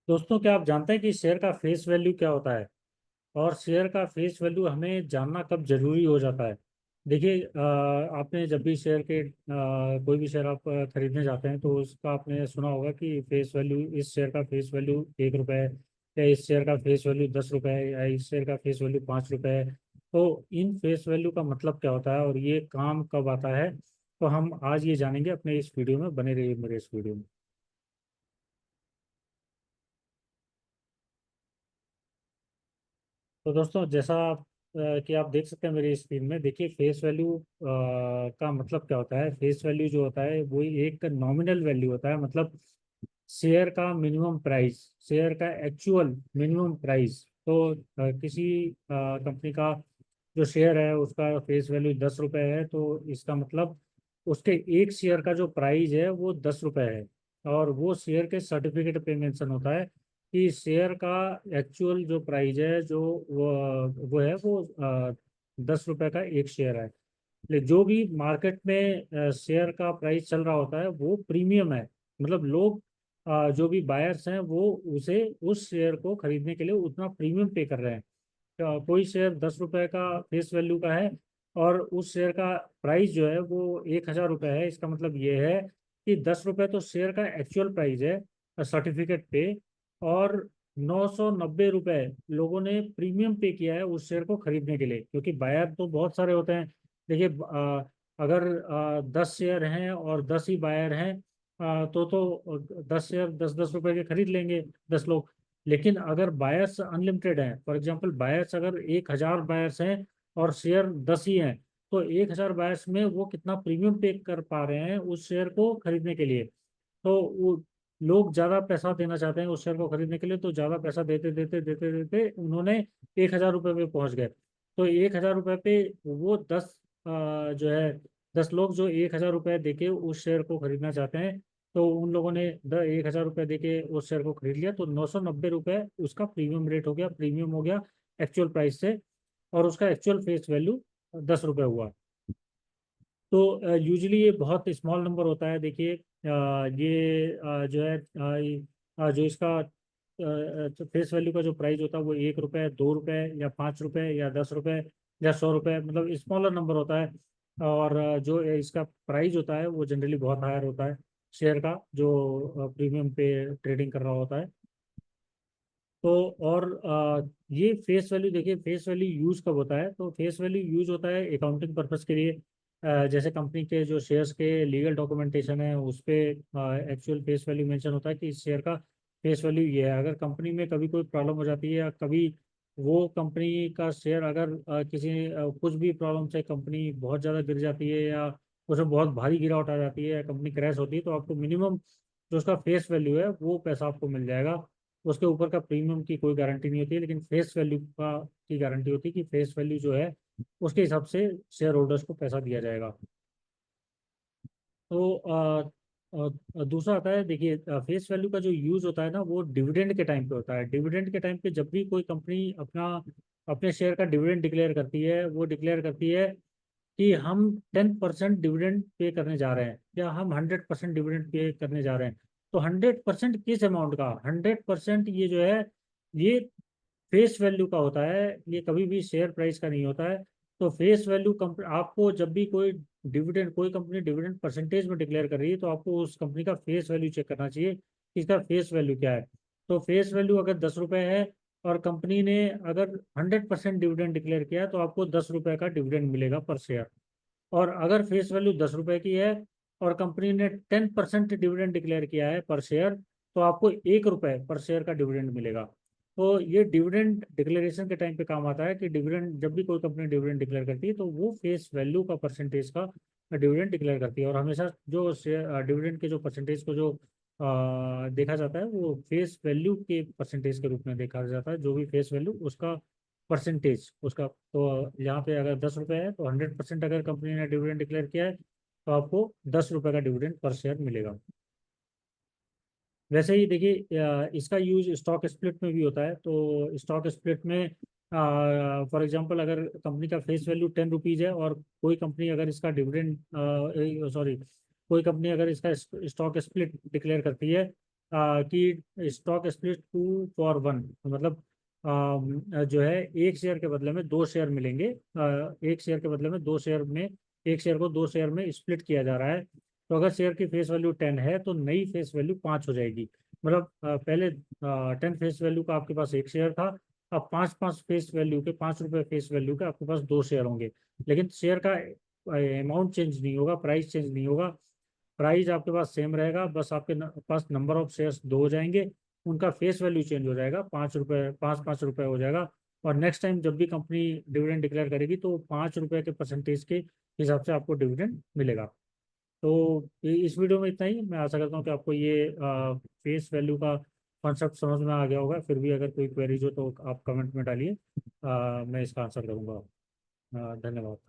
दोस्तों, क्या आप जानते हैं कि शेयर का फेस वैल्यू क्या होता है? और शेयर का फेस वैल्यू हमें जानना कब जरूरी हो जाता है? देखिए, आपने जब भी शेयर के कोई भी शेयर आप खरीदने जाते हैं तो उसका आपने सुना होगा कि फेस वैल्यू, इस शेयर का फेस वैल्यू 1 रुपये है, या इस शेयर का फेस वैल्यू 10 रुपये है, या इस शेयर का फेस वैल्यू 5 रुपये है। तो इन फेस वैल्यू का मतलब क्या होता है और ये काम कब आता है, तो हम आज ये जानेंगे अपने इस वीडियो में। बने रहिए मेरे इस वीडियो में। तो दोस्तों, जैसा कि आप देख सकते हैं मेरी स्क्रीन में, देखिए फेस वैल्यू का मतलब क्या होता है। फेस वैल्यू जो होता है वो एक नॉमिनल वैल्यू होता है, मतलब शेयर का मिनिमम प्राइस, शेयर का एक्चुअल मिनिमम प्राइस। तो किसी कंपनी का जो शेयर है उसका फेस वैल्यू 10 रुपये है, तो इसका मतलब उसके एक शेयर का जो प्राइस है वो 10 रुपये है। और वो शेयर के सर्टिफिकेट पे मेंशन होता है कि शेयर का एक्चुअल जो प्राइस है, जो वो है वो 10 रुपये का एक शेयर है। लेकिन जो भी मार्केट में शेयर का प्राइस चल रहा होता है वो प्रीमियम है। मतलब लोग, जो भी बायर्स हैं वो उसे, उस शेयर को खरीदने के लिए उतना प्रीमियम पे कर रहे हैं। कोई शेयर 10 रुपये का फेस वैल्यू का है और उस शेयर का प्राइस जो है वो 1,000 रुपये है। इसका मतलब ये है कि 10 रुपये तो शेयर का एक्चुअल प्राइस है सर्टिफिकेट पे, और 990 रुपये लोगों ने प्रीमियम पे किया है उस शेयर को खरीदने के लिए, क्योंकि बायर तो बहुत सारे होते हैं। देखिए, अगर 10 शेयर हैं और 10 ही बायर हैं, तो 10 शेयर 10-10 रुपये के खरीद लेंगे 10 लोग। लेकिन अगर बायर्स अनलिमिटेड हैं, फॉर एग्जांपल बायर्स अगर 1,000 बायर्स हैं और शेयर 10 ही हैं, तो 1,000 बायर्स में वो कितना प्रीमियम पे कर पा रहे हैं उस शेयर को खरीदने के लिए। तो वो लोग ज़्यादा पैसा देना चाहते हैं उस शेयर को खरीदने के लिए, तो ज़्यादा पैसा देते देते देते देते उन्होंने 1,000 रुपये पे पहुंच गए। तो 1,000 रुपये पे वो 10 लोग जो 1,000 रुपये दे के उस शेयर को खरीदना चाहते हैं, तो उन लोगों ने 1,000 रुपये दे के उस शेयर को खरीद लिया, तो 990 रुपये उसका प्रीमियम रेट हो गया, प्रीमियम हो गया एक्चुअल प्राइस से। और उसका एक्चुअल फेस वैल्यू 10 रुपये हुआ। तो यूजुअली ये बहुत स्मॉल नंबर होता है। देखिए, ये जो है, जो इसका फेस वैल्यू का जो प्राइस होता है वो 1 रुपये, 2 रुपये, या 5 रुपये, या 10 रुपये, या 100 रुपये, मतलब स्मॉलर नंबर होता है। और जो इसका प्राइस होता है वो जनरली बहुत हायर होता है शेयर का, जो प्रीमियम पे ट्रेडिंग कर रहा होता है। तो और ये फेस वैल्यू, देखिए फेस वैल्यू यूज कब होता है, तो फेस वैल्यू यूज होता है अकाउंटिंग पर्पस के लिए। जैसे कंपनी के जो शेयर्स के लीगल डॉक्यूमेंटेशन है उस पे एक्चुअल फेस वैल्यू मेंशन होता है कि इस शेयर का फेस वैल्यू ये है। अगर कंपनी में कभी कोई प्रॉब्लम हो जाती है, या कभी वो कंपनी का शेयर अगर कुछ भी प्रॉब्लम से कंपनी बहुत ज़्यादा गिर जाती है, या उसमें बहुत भारी गिरावट आ जाती है, या कंपनी क्रैश होती है, तो आपको मिनिमम जो उसका फेस वैल्यू है वो पैसा आपको मिल जाएगा। उसके ऊपर का प्रीमियम की कोई गारंटी नहीं होती है, लेकिन फेस वैल्यू का की गारंटी होती है कि फेस वैल्यू जो है उसके हिसाब से शेयर होल्डर्स को पैसा दिया जाएगा। तो दूसरा आता है, देखिए फेस वैल्यू का जो यूज होता है ना वो डिविडेंड के टाइम पे होता है। डिविडेंड के टाइम पे जब भी कोई कंपनी अपने शेयर का डिविडेंड डिक्लेयर करती है, वो डिक्लेयर करती है कि हम 10% डिविडेंड पे करने जा रहे हैं, या हम 100% डिविडेंड पे करने जा रहे हैं। तो 100% किस अमाउंट का? 100% ये जो है, ये फेस वैल्यू का होता है, ये कभी भी शेयर प्राइस का नहीं होता है। तो फेस वैल्यू आपको जब भी कोई कंपनी डिविडेंड परसेंटेज में डिक्लेयर कर रही है, तो आपको उस कंपनी का फेस वैल्यू चेक करना चाहिए कि इसका फेस वैल्यू क्या है। तो फेस वैल्यू अगर 10 रुपये है और कंपनी ने अगर 100% डिविडेंड डिक्लेयर किया है, तो आपको 10 रुपये का डिविडेंड मिलेगा पर शेयर। और अगर फेस वैल्यू 10 रुपये की है और कंपनी ने 10% डिविडेंड डिक्लेयर किया है पर शेयर, तो आपको 1 रुपये पर शेयर का डिविडेंड मिलेगा। तो ये डिविडेंड डिक्लेरेशन के टाइम पे काम आता है कि डिविडेंड, जब भी कोई कंपनी डिविडेंड डिक्लेयर करती है तो वो फेस वैल्यू का परसेंटेज का डिविडेंड डिक्लेयर करती है। और हमेशा जो शेयर डिविडेंड के जो परसेंटेज को जो देखा जाता है वो फेस वैल्यू के परसेंटेज के रूप में देखा जाता है। जो भी फेस वैल्यू उसका परसेंटेज उसका, तो यहाँ पे अगर 10 रुपये है तो 100% अगर कंपनी ने डिविडेंड डिक्लेयर किया है, तो आपको 10 रुपये का डिविडेंड पर शेयर मिलेगा। वैसे ही देखिए, इसका यूज स्टॉक स्प्लिट में भी होता है। तो स्टॉक स्प्लिट में फॉर एग्जांपल अगर कंपनी का फेस वैल्यू 10 रुपीज़ है, और कोई कंपनी अगर इसका डिविडेंड, सॉरी, कोई कंपनी अगर इसका स्टॉक स्प्लिट डिक्लेयर करती है, कि स्टॉक स्प्लिट 2 for 1, मतलब जो है एक शेयर के बदले में दो शेयर मिलेंगे। एक शेयर के बदले में दो शेयर में, एक शेयर को दो शेयर में स्प्लिट किया जा रहा है। तो अगर शेयर की फेस वैल्यू 10 है तो नई फेस वैल्यू 5 हो जाएगी। मतलब पहले 10 फेस वैल्यू का आपके पास एक शेयर था, अब पाँच पाँच फेस वैल्यू के, 5 रुपए फेस वैल्यू के आपके पास दो शेयर होंगे। लेकिन शेयर का अमाउंट चेंज नहीं होगा, प्राइस चेंज नहीं होगा, प्राइस आपके पास सेम रहेगा, बस आपके पास नंबर ऑफ शेयर्स दो हो जाएंगे। उनका फेस वैल्यू चेंज हो जाएगा, 5 रुपए, 5 5 रुपए हो जाएगा। और नेक्स्ट टाइम जब भी कंपनी डिविडेंड डिक्लेयर करेगी तो 5 रुपए के परसेंटेज के हिसाब से आपको डिविडेंड मिलेगा। तो इस वीडियो में इतना ही। मैं आशा करता हूँ कि आपको ये फेस वैल्यू का कॉन्सेप्ट समझ में आ गया होगा। फिर भी अगर कोई क्वेरीज हो तो आप कमेंट में डालिए, मैं इसका आंसर करूँगा। धन्यवाद।